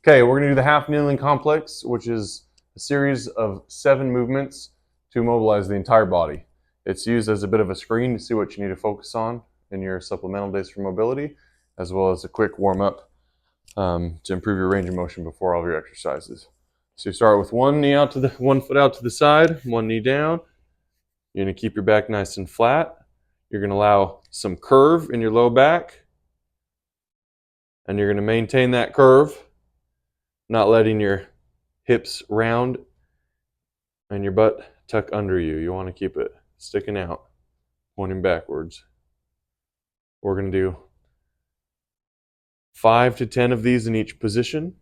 Okay, we're gonna do the half kneeling complex, which is a series of 7 movements to mobilize the entire body. It's used as a bit of a screen to see what you need to focus on in your supplemental days for mobility, as well as a quick warm up to improve your range of motion before all of your exercises. So you start with one foot out to the side, one knee down. You're gonna keep your back nice and flat. You're gonna allow some curve in your low back, and you're gonna maintain that curve, not letting your hips round and your butt tuck under you. You want to keep it sticking out, pointing backwards. We're going to do 5 to 10 of these in each position.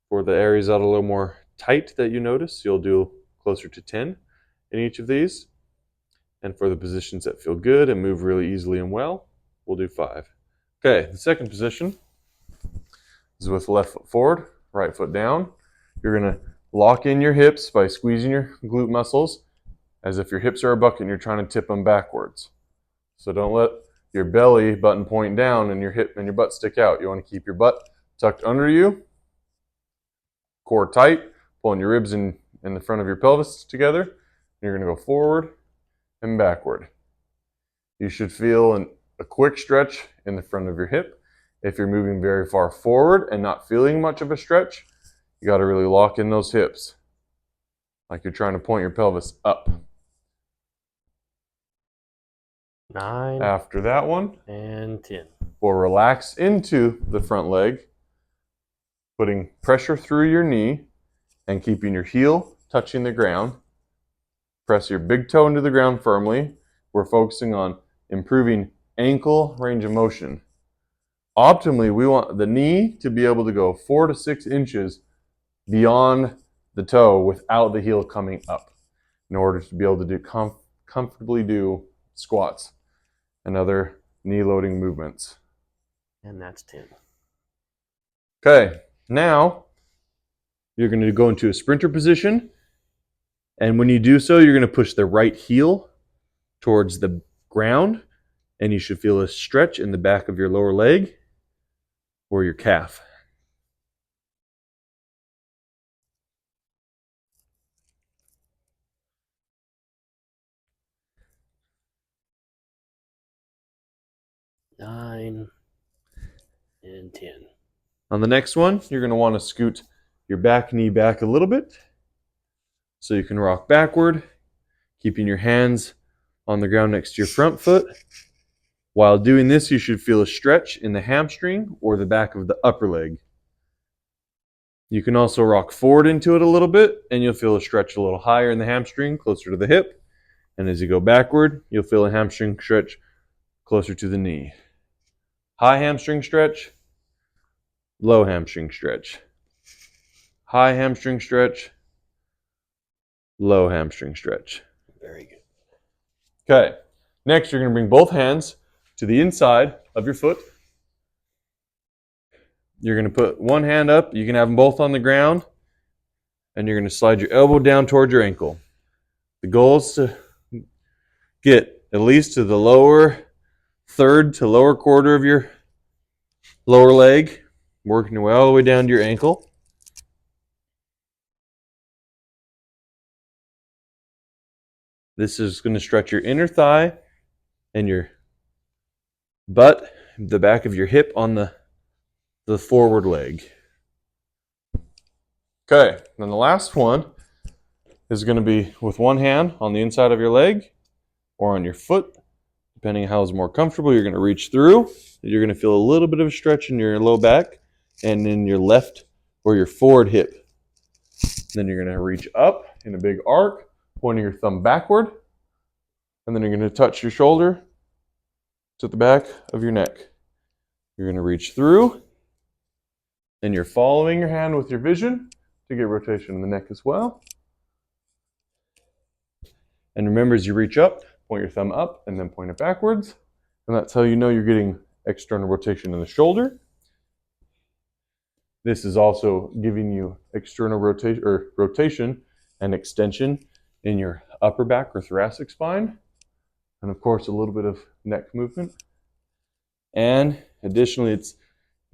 For the areas that are a little more tight that you notice, you'll do closer to 10 in each of these. And for the positions that feel good and move really easily and well, we'll do 5. Okay, the second position is with left foot forward, right foot down. You're going to lock in your hips by squeezing your glute muscles as if your hips are a bucket and you're trying to tip them backwards. So don't let your belly button point down and your hip and your butt stick out. You want to keep your butt tucked under you, core tight, pulling your ribs in the front of your pelvis together. You're going to go forward and backward. You should feel a quick stretch in the front of your hip. If you're moving very far forward and not feeling much of a stretch, you got to really lock in those hips, like you're trying to point your pelvis up. 9 After that one, and 10. we'll relax into the front leg, putting pressure through your knee and keeping your heel touching the ground. Press your big toe into the ground firmly. We're focusing on improving ankle range of motion. Optimally, we want the knee to be able to go 4 to 6 inches beyond the toe without the heel coming up in order to be able to do comfortably do squats and other knee loading movements. And that's 10. Okay, now you're going to go into a sprinter position. And when you do so, you're going to push the right heel towards the ground. And you should feel a stretch in the back of your lower leg or your calf. Nine and 10. On the next one, you're going to want to scoot your back knee back a little bit so you can rock backward, keeping your hands on the ground next to your front foot. While doing this, you should feel a stretch in the hamstring or the back of the upper leg. You can also rock forward into it a little bit, and you'll feel a stretch a little higher in the hamstring, closer to the hip. And as you go backward, you'll feel a hamstring stretch closer to the knee. High hamstring stretch, low hamstring stretch. High hamstring stretch, low hamstring stretch. Very good. Okay, next you're going to bring both hands to the inside of your foot. You're going to put one hand up. You can have them both on the ground. And you're going to slide your elbow down towards your ankle. The goal is to get at least to the lower third to lower quarter of your lower leg, working your way all the way down to your ankle. This is going to stretch your inner thigh and your butt, the back of your hip on the forward leg. Okay, then the last one is going to be with one hand on the inside of your leg or on your foot, depending on how it's more comfortable. You're going to reach through. You're going to feel a little bit of a stretch in your low back and in your left or your forward hip. Then you're going to reach up in a big arc, pointing your thumb backward, and then you're going to touch your shoulder to the back of your neck. You're going to reach through, and you're following your hand with your vision to get rotation in the neck as well. And remember, as you reach up, point your thumb up and then point it backwards. And that's how you know you're getting external rotation in the shoulder. This is also giving you external rotation and extension in your upper back or thoracic spine. And of course, a little bit of neck movement. And additionally, it's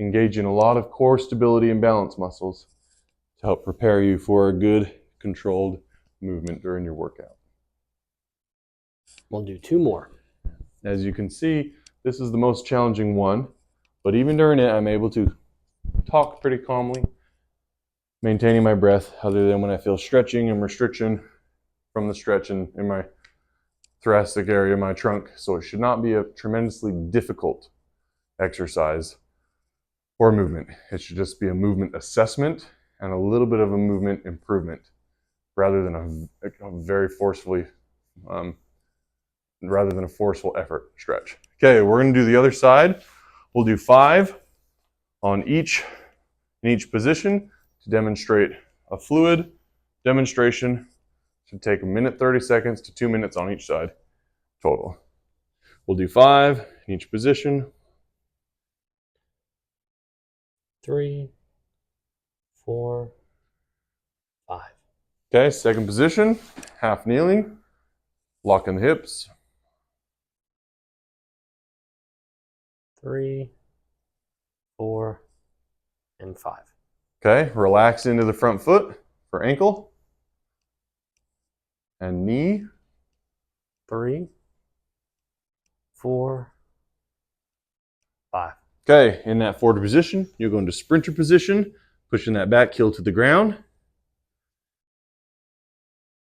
engaging a lot of core stability and balance muscles to help prepare you for a good, controlled movement during your workout. We'll do 2 more. As you can see, this is the most challenging one, but even during it, I'm able to talk pretty calmly, maintaining my breath, other than when I feel stretching and restriction from the stretch in my thoracic area, my trunk. So it should not be a tremendously difficult exercise or movement. It should just be a movement assessment and a little bit of a movement improvement, rather than a very forceful effort stretch. Okay, we're going to do the other side. We'll do 5 in each position to demonstrate a fluid demonstration. Should take 1 minute 30 seconds to 2 minutes on each side total. We'll do 5 in each position. 3, 4, 5. Okay, second position, half kneeling, locking the hips. 3, 4, and 5. Okay, relax into the front foot for ankle and knee. 3, 4, 5. Okay, in that forward position, you'll go into sprinter position, pushing that back heel to the ground.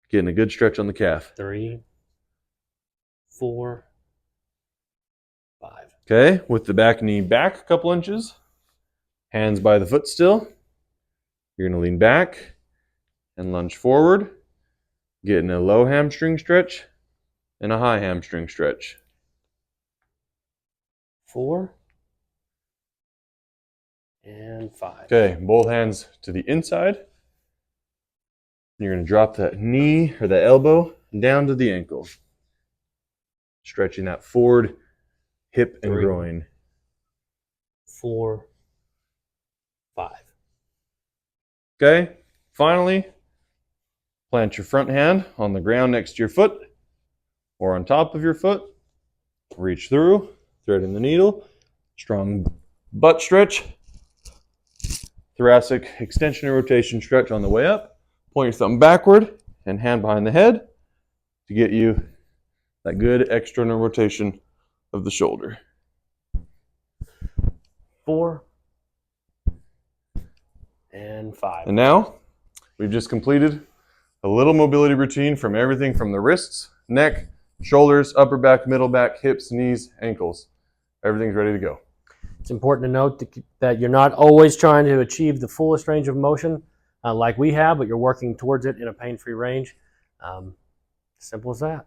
Getting a good stretch on the calf. 3, 4, 5. Okay, with the back knee back a couple inches, hands by the foot still. You're going to lean back and lunge forward, getting a low hamstring stretch and a high hamstring stretch. 4, and 5. Okay, both hands to the inside. You're going to drop that knee or the elbow down to the ankle, stretching that forward hip and 3, groin. 4, 5. Okay, finally, plant your front hand on the ground next to your foot or on top of your foot. Reach through, threading the needle, strong butt stretch, thoracic extension and rotation stretch on the way up. Point your thumb backward and hand behind the head to get you that good external rotation of the shoulder. 4, and 5. And now, we've just completed a little mobility routine from everything from the wrists, neck, shoulders, upper back, middle back, hips, knees, ankles. Everything's ready to go. It's important to note that you're not always trying to achieve the fullest range of motion like we have, but you're working towards it in a pain-free range. Simple as that.